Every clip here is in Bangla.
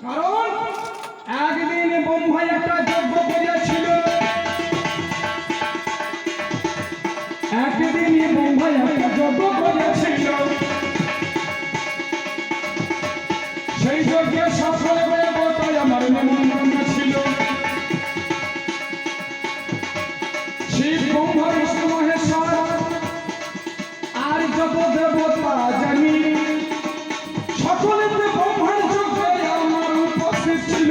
কারণ একদিন ব্রহ্মা একটা যজ্ঞ করেছিল, একদিন ব্রহ্মা একটা যজ্ঞ করেছিল, সেই যজ্ঞে সফল দেবতায় আমার নিমন্ত্রণ ছিল। শিব ব্রহ্মা বিষ্ণু মহেশ্বর আর যত দেবতা জানি সকলে ব্রহ্মার যজ্ঞে আমার উপস্থিত ছিল।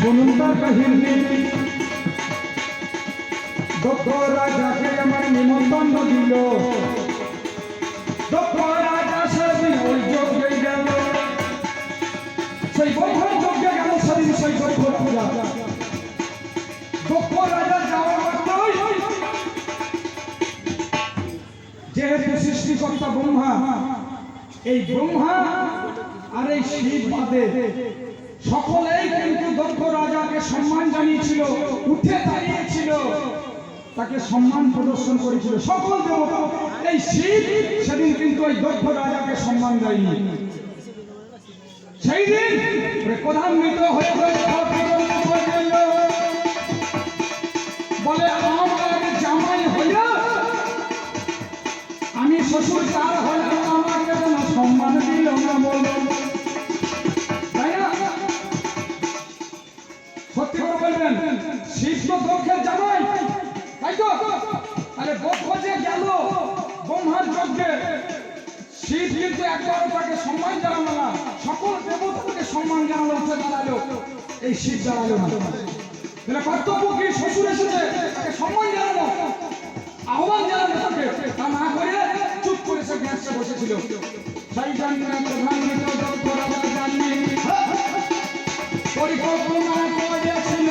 শুনুন তার কাহিনী। দক্ষ রাজাকে আমার নিমন্ত্রণ দিল, দক্ষ রাজা সেদিন ওই যজ্ঞে গেল, সেই ব্রহ্মার যজ্ঞে গেল সেদিন সেই দক্ষ রাজা। দক্ষ রাজা যাওয়ার মাত্রই যেহেতু সৃষ্টিকর্তা ব্রহ্মা, এই ব্রহ্মা আর এই শিব বাদে সকলেই কিন্তু দক্ষ রাজাকে সম্মান জানিয়েছিল, উঠে দাঁড়িয়েছিল, তাকে সম্মান প্রদর্শন করেছিল সকল দেবতা। এই শিব সেদিন কিন্তু ওই দক্ষ রাজাকে সম্মান দেয়নি। সেই দিন প্রধান্বিত হয়ে বলে আমার জামাই হইয়া আমি শ্বশুর তার হইয়া আমাকে যেন সম্মান দিল না, বলল তাই না? সত্যি করে বলবেন, শিব তো দক্ষের জামাই, তাই তো? তাহলে দক্ষ যে গেল ব্রহ্মার যজ্ঞে, শিব কিন্তু একবার তাকে সম্মান জানালো না, সকল দেবতাকে সম্মান জানালো, উঠে দাঁড়ালো, এই শিব দাঁড়ালো না। তাহলে কর্তব্য কি? শ্বশুর এসেছে তাকে সম্মান জানানো, আহ্বান জানানো, তাকে তা না করে চুপ করে সে গ্যাসে বসেছিল। সেই জন্য প্রধানমন্ত্রী দক্ষ রাজা জাননি পরিকল্পনা করেছিল,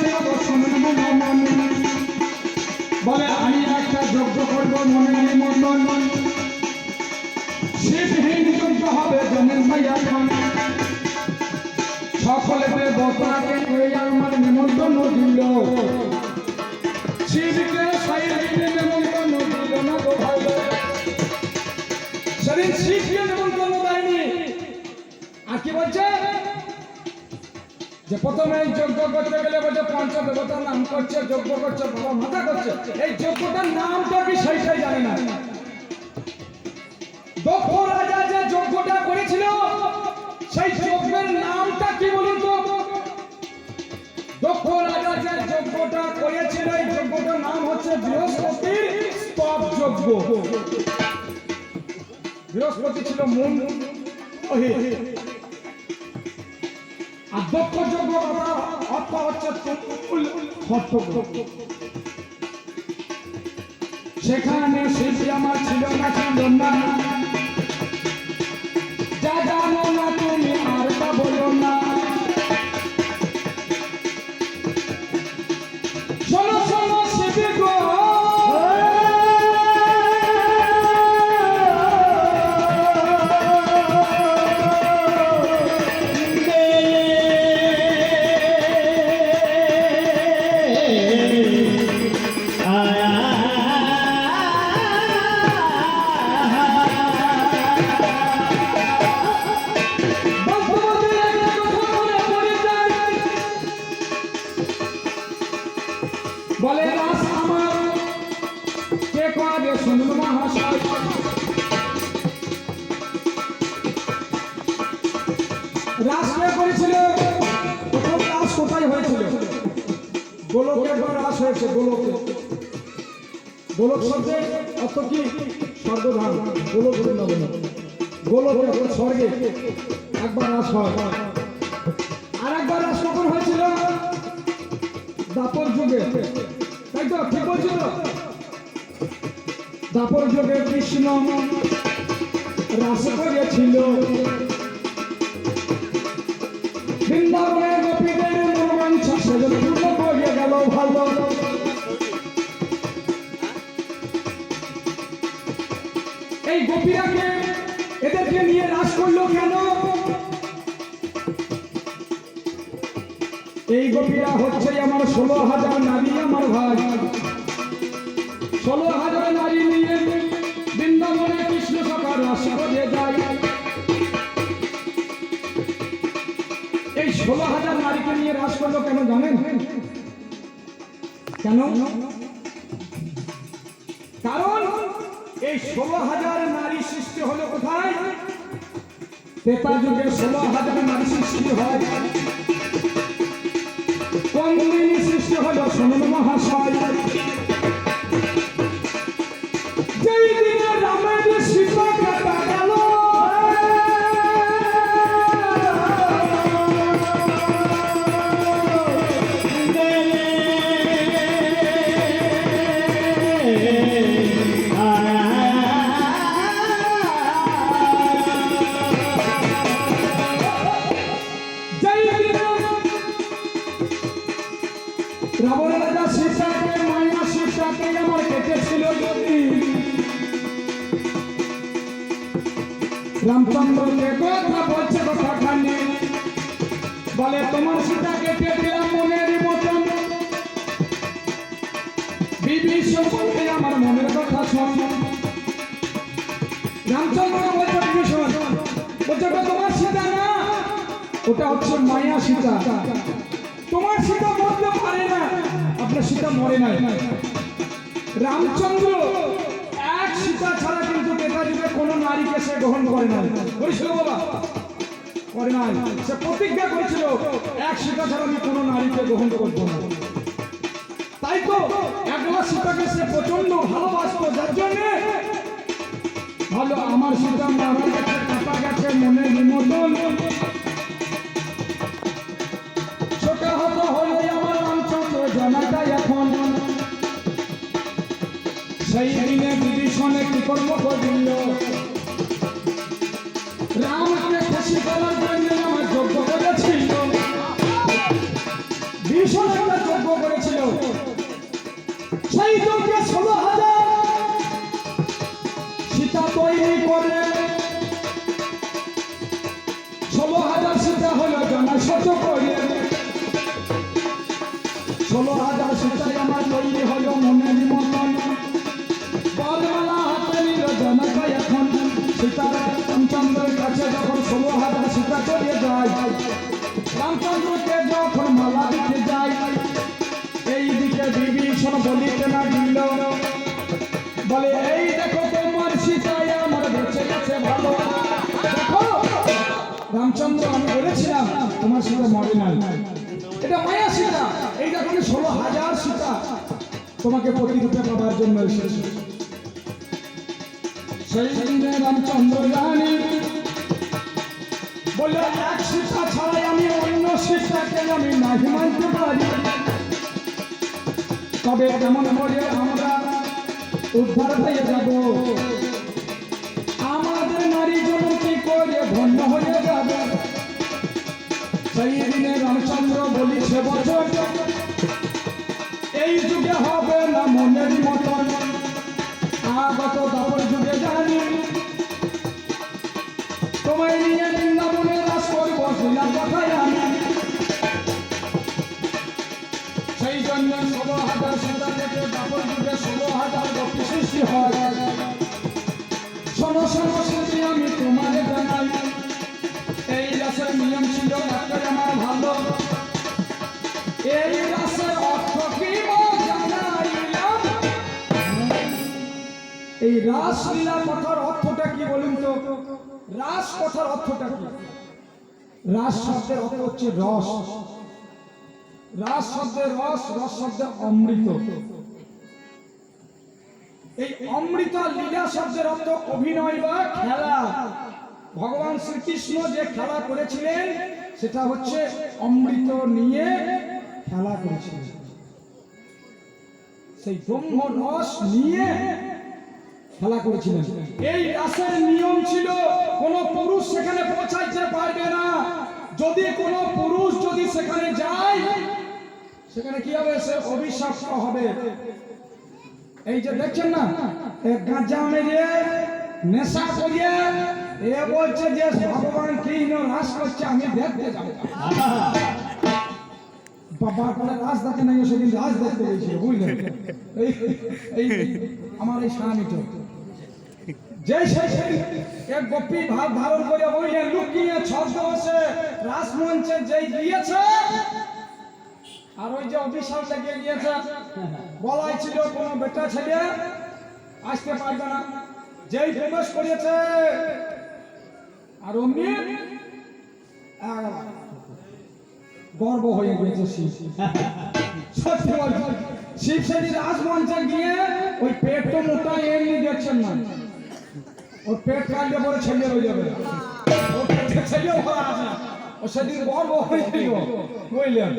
বলে আমি একটা যজ্ঞ করব, মনে নিমন্ত্রণ শিবহীন যজ্ঞ হবে, জানেন ভাই? এখন সকলে দেবতাকে আমার নিমন্ত্রণ দিল, শিবকে সেই দিনে নিমন্ত্রণ দিল না গো ভাই। সেদিন শিবকে নিমন্ত্রণ দেয়নি। আর কি বলছে যে প্রথমে যজ্ঞ করতে গেলে বলছে পঞ্চদেবতার নাম করছে, যজ্ঞ করছে, বাবা মাথা করছে, এই যজ্ঞটার নামটা কি সেইটাই জানে না। দক্ষ রাজা যে যজ্ঞটা করেছিল সেই যজ্ঞের নামটা কি বলুন তো? দক্ষ রাজা যে যজ্ঞটা করেছিল এই যজ্ঞটার নাম হচ্ছে বৃহস্পতির স্তব যজ্ঞ। বৃহস্পতি ছিল মূল, আর দক্ষ যজ্ঞ অর্থ হচ্ছে সেখানে শিব আমার ছিল না, ছিল না, যা জানো না তুমি আর তা বলো না। শোনো শোনো শিবি গো, বলে রাস আমার কে করে শুনুন মহাশয়। রাস কে করেছিল? প্রথম রাস কোথায় হয়েছিল? গোলকে রাস হয়েছে, গোলকে। গোলক শব্দের অর্থ কি? স্বর্গধাম, গোলক বৃন্দাবন। গোলকে স্বর্গে একবার রাস হয়। আর একবার রাস কখন হয়েছিল? দাপর যুগে, তাই তো? ঠিক বলছিল। দাপর যুগে কৃষ্ণ রাস করেছিল, বৃন্দাবনে গোপীদের মনোবাঞ্ছা সেজন পূর্ণ করে গেল ভালো। এই গোপীরাকে এদেরকে নিয়ে রাস করলো কেন? এই গোপীরা হচ্ছে আমার 16,000 নারী, আমার ভাই। 16,000 নারী নিয়ে বৃন্দাবনে কৃষ্ণ সখা রাস করে যায়। এই 16,000 নারীকে নিয়ে রাস করলো কেন জানেন? কেন? কারণ এই 16,000 নারী সৃষ্টি হলো কোথায়? ত্রেতা যুগে 16,000 নারী সৃষ্টি হয়। কোন দিন সৃষ্টি হলো শুনুন মহাশয়, যেই দিনে রামের সীতা কাটা গেল। রাবণ রাজা সীতাকে মায়া সীতাকে আমার কেটেছিল যদি, রামচন্দ্রকে কথা বলছে কথাখানি, বলে তোমার সীতাকে কেটে মনের মতন, বিভীষণ বলতে আমার মনের কথা শোন। রামচন্দ্র বলছে বিভীষণ, বলছে তোমার সীতা না, ওটা হচ্ছে মায়া সীতা, তোমার সীতা মরতে পারে না। আপনার সীতা মরে নাই। রামচন্দ্র এক সীতা ছাড়া কিন্তু ত্রেতা যুগে কোনো নারীকে সে গ্রহণ করে নাই। করেছিল বাবা? করে নাই। সে প্রতিজ্ঞা করেছিল এক সীতা ছাড়া আমি কোনো নারীকে গ্রহণ করবো না। তাই তো একলা সীতাকে সে প্রচন্ড ভালোবাসতো, যার জন্য ভালো আমার সীতা মারা গেছে, কাটা গেছে, মনে নিমন্ত্রণ সেই দিনে বিভীষণে কি কর্ম করিল, রামকে খুশি করার জন্য আমার যজ্ঞ করেছিল। বিভীষণ একটা যজ্ঞ করেছিল, সেই যজ্ঞে 16,000 সীতা তৈরি করে 16,000 সীতা হলো জনশত করে, 16,000 সীতাই আমার তৈরি হলো মনে নিমন্ত্রণ। রামচন্দ্রের কাছে যখন 16,000 সীতা চলে যায়, রামচন্দ্রকে যখন মালা দিতে যায়, এইদিকে বিভীষণ বলিতে না দিল, বলে এই দেখো তোমার সীতায় আমার বেঁচে গেছে ভালো। দেখো রামচন্দ্র, আমি বলেছিলাম তোমার সীতা মরে নাই, এটা মায়া সীতা। এই দেখো 16,000 সীতা তোমাকে প্রতিরূপে পাবার জন্য এসেছে। সেই দিনে রামচন্দ্র জানি বলে এক সীতা ছাড়াই আমি অন্য সীতাকে আমি নাহি মানতে পারি, তবে কেমন করে আমরা উদ্ধার হয়ে যাব, আমাদের নারী জন্য কি করে ধন্য হয়ে যাবে। সেই দিনে রামচন্দ্র বলিছে বছর এই যুগে হবে না মনের মতন, আগত দাপর যুগে জানি তোমায় নিয়ে বৃন্দাবনে রাস করবো, শোনার কথাই আমি। সেই জন্য 16,000 সীতা থেকে দাপর যুগে 16,000 গোপী সৃষ্টি হয়। শোনো শোনো স্মৃতি আমি তোমাদের জানাই, এই রাসের নিয়ম ছিল একটাই আমার ভালো, এই রাসের অর্থ কি জানাইলাম। এই রাসলীলা কথার অর্থটা কি বলুন তো? রাস কথার অর্থটা কি? রাস শব্দের অর্থ হচ্ছে রস। রাস শব্দের রস, রস শব্দের অমৃত। এই অমৃত লীলা শব্দের অর্থ অভিনয় বা খেলা। ভগবান শ্রীকৃষ্ণ যে খেলা করেছিলেন সেটা হচ্ছে অমৃত নিয়ে খেলা করেছিলেন, সেই ব্রহ্ম রস নিয়ে খেলা করেছিলেন। এই রাসের নিয়ম ছিল কোন পুরুষ সেখানে পৌঁছাইতে পারবে না। যদি কোন পুরুষ যদি সেখানে যায়, সেখানে কি হবে? সে অভিশপ্ত হবে। এই যে দেখছেন না, গাঁজা মেরে নেশা করিয়ে এ বলছে যে ভগবান কি রাস করছে, আমি দেখতে যাবো। বাবা বলে রাস দেখে নাই, সেদিন রাস দেখতে গেছিল, বুঝলেন? এই আমার এই স্বামীটা যে এক গোপী ভাব ধারণ করে বললেন লুকিয়ে ছদ্মবেশে রাসমঞ্চে যেই গিয়েছে আর ওই যে অভিশাপ লেগে গিয়েছে বলাই ছিল কোনো বেটা ছেলে আসতে পারবে না যেই প্রবেশ করেছে আর অমনি গর্ব হয়ে গেছে শিব সত্যি বলছি শিব সেদিন রাসমঞ্চে গিয়ে ওই পেট তো মোটা এমনি দেখছেন না ওর পেট কাটলে পরে ছেলে হয়ে যাবে ওর পেটে ছেলেও ভরা আছে ও সেদিন গর্ব হয়েছিল বুঝলেন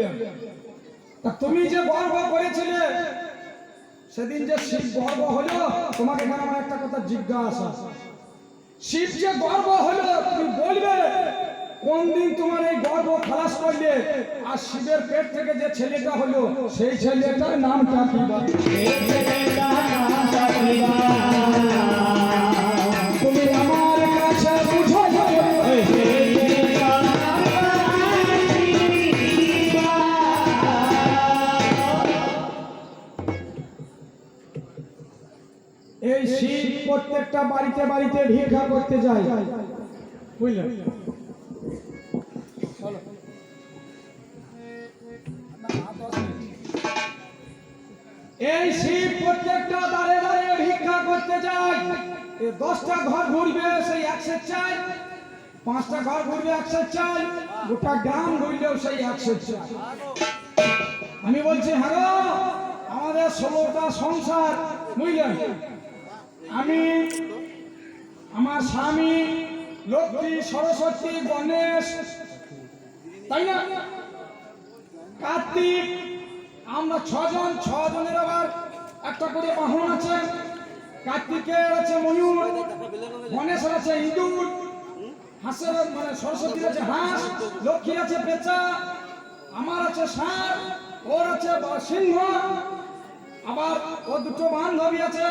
তা তুমি যে গর্ব করেছিলে সেদিন যে শিব গর্ব হলো তোমাকে এখানে আমার একটা কথা জিজ্ঞাসা শিব যে গর্ব হলো তুমি বলবে কোন দিন তোমার এই গর্ব খালাস করলে আর শিবের পেট থেকে যে ছেলেটা হলো সেই ছেলেটার নামটা কি তুমি আমার কাছে বুঝো এই শিব প্রত্যেকটা বাড়িতে বাড়িতে ভিক্ষা করতে যায় বুঝলেন এই শিব প্রত্যেকটা দাঁড়ে দাঁড়িয়ে ভিক্ষা করতে যায় 10টা ঘর ঘুরবে সেই 100 চাই 5টা ঘর ঘুরবে 100 চাই গোটা গ্রাম ঘুরলেও সেই 100 চাই আমি বলছি হ্যাঁ আমাদের 16টা সংসার বুঝলেন আমি আমার স্বামী লক্ষ্মী সরস্বতী গণেশ তাই না কার্তিক আমরা 6 জনের আবার একটা করে বাহন আছে কার্তিকের আছে ময়ূর গণেশের আছে ইঁদুর হাঁসের মানে সরস্বতীর আছে হাঁস লক্ষ্মী আছে পেঁচা আমার আছে ষাঁড় ওর আছে সিংহ আবার ও দুটো বান্ধবী আছে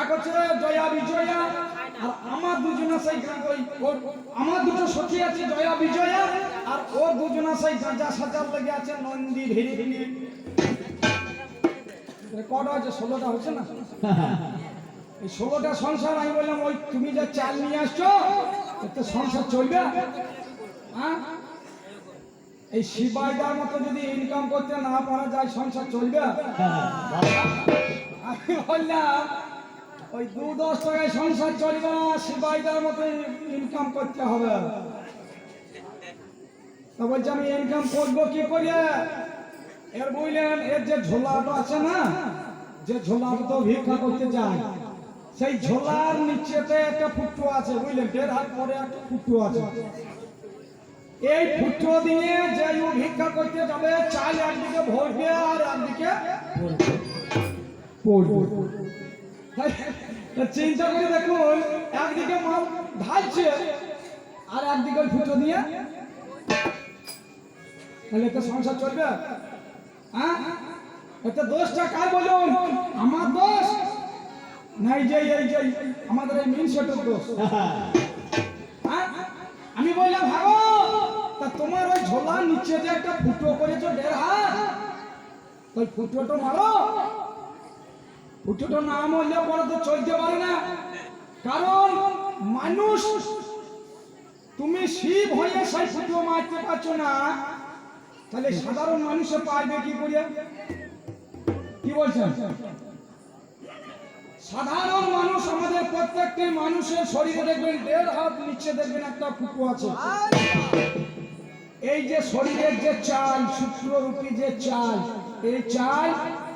এক হচ্ছে জয়া বিজয়া আর আমার দুজনা সেই আমার দুটো সখী আছে জয়া বিজয়া আর ওর দুজনা সেই গাঁজা সাজার লেগে আছে নন্দী ধীরে ধীরে কটা হচ্ছে 16টা হচ্ছে না এই 16টা সংসার আমি বললাম ওই তুমি যে চাল নিয়ে আসছো এতে সংসার চলবে হ্যাঁ এই শিবাইদার মতো যদি ইনকাম করতে না পারা যায় সংসার চলবে আমি বললাম ওই 2-10 টাকায় সংসার চলবে না শিবাইদার মতো ইনকাম করতে হবে তা বলছি আমি ইনকাম করবো কি করে এর বুঝলেন এর যে ঝোলাটা আছে না যে ঝোলাটা তো ভিক্ষা করতে যায় সেই ঝোলার নিচেতে একটা ফুটো আছে বুঝলেন 1.5 হাত পরে একটা ফুটো আছে এই ফুটো দিয়ে যে ভিক্ষা করতে যাবে চাল একদিকে ভরবে আর একদিকে পড়বে চিন্তা করে দেখুন একদিকে মাল ঢালছে আর একদিকে ফুটো দিয়ে তাহলে তো সংসার চলবে হ্যাঁ এতে দোষটা কার বলুন আমার দোষ নাই যে এই যে আমাদের এই মেন সেটের দোষ হ্যাঁ আমি বললাম ভাগো তা তোমার ওই ঝোলার নিচে যে একটা ফুটো করেছো 1.5 হাত ওই ফুটোটা মারো ফুটোটা না মারলে পরে তো চলতে পারে না কারণ মানুষ তুমি শিব হয়ে সেই ফুটো মারতে পারছো না তাহলে সাধারণ মানুষে পারবে কি করে কি বলছেন সাধারণ মানুষ আমাদের প্রত্যেকটি মানুষের শরীরে দেখবেন 1.5 হাত নিচে দেখবেন একটা ফুটো আছে এই যে শরীরের যে চাল সূত্ররূপী যে চাল এই চাল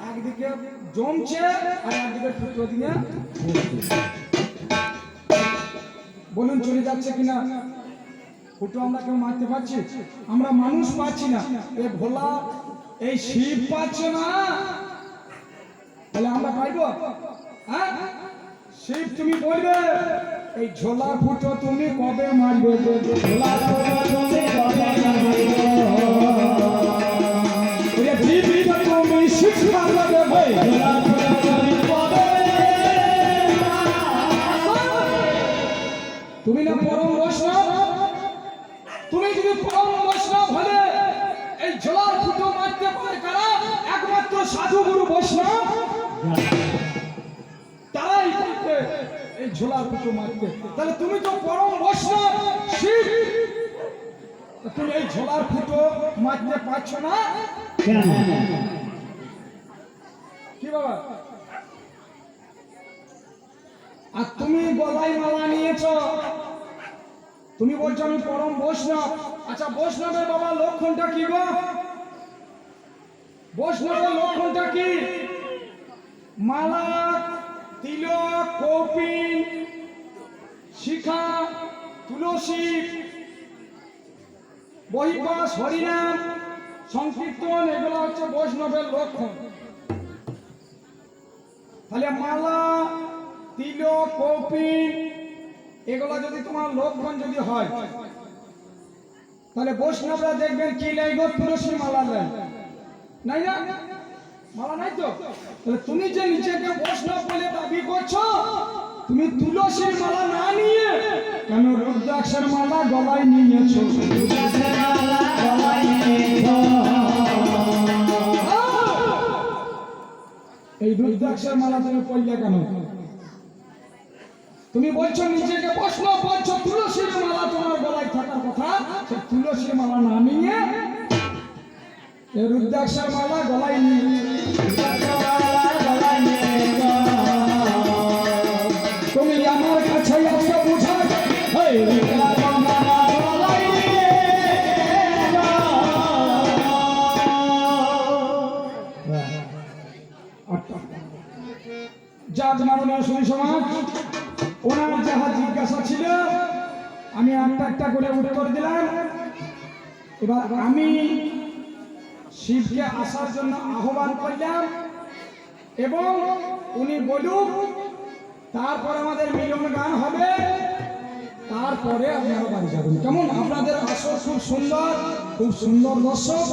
একদিকে জমছে আর একদিকে ফুটো দিয়ে বলুন চলে যাচ্ছে কিনা ফুটো আমরা কেউ মারতে পারছি আমরা মানুষ পাচ্ছি না এ ভোলা এই শিব পাচ্ছে না তাহলে আমরা পাইব হ্যাঁ শিব তুমি বলবে এই ঝোলা ফুটো তুমি কবে মারবে ঝোলা ফুটো তুমি কবে মারবে ওরে জীব তুমি শিক্ষা দেবে ভাই ঝোলা ফুটো তুমি কবে তুমি না পরম বৈষ্ণব তুমি যদি পরম বৈষ্ণব হলে এই ঝোলার ফুটো মারতে পারে কারা একমাত্র সাধু গুরু বৈষ্ণব তারাই ঝোলার ফুটো মারতে। তাহলে তুমি তো পরম বৈষ্ণব শিব, তুমি এই ঝোলার ফুটো মারতে পারছো না কি বাবা? আর তুমি গলায় মালা নিয়েছো, তুমি বলছো আমি পরম বৈষ্ণব। আচ্ছা বৈষ্ণবের বাবা লক্ষণটা কি গো? বৈষ্ণবের লক্ষণটা কি? মালা, তিলক, কৌপিন, শিখা, তুলসী, বহিপাস, হরিনাম, সংকীর্তন, এগুলো হচ্ছে বৈষ্ণবের লক্ষণ। তাহলে মালা, তিলক, কৌপিন এগুলো যদি তোমার লক্ষণ যদি হয়, তাহলে বৈষ্ণবরা দেখবেন কি লাগবে? তুলসী মালা লাগবে, নাই না? মালা নাই তো? তাহলে তুমি যে নিজেকে বৈষ্ণব বলে দাবি করছো, তুমি তুলসীর মালা না নিয়ে কেন রুদ্রাক্ষের মালা গলায় নিয়েছো? এই রুদ্রাক্ষের মালা তুমি পড়লে কেন? তুমি বলছো নিজেকে বৈষ্ণব বলছো, তুলসীর মালা তোমার গলায় থাকার কথা, সে তুলসীর মালা না নিয়ে এই রুদ্রাক্ষের মালা গলায় নিয়ে তুমি আমার কাছে আসো বুঝা জাত মাননীয় সুধী সমাজ, ওনার যাহা জিজ্ঞাসা ছিল আমি একটা একটা করে উত্তর দিলাম। এবার আমি শিবকে আসার জন্য আহ্বান করলাম এবং উনি বলুক, তারপর আমাদের মিলন গান হবে, তারপরে আপনারা বাড়ি যাবেন। কেমন? আপনাদের আসর খুব সুন্দর, খুব সুন্দর দর্শক।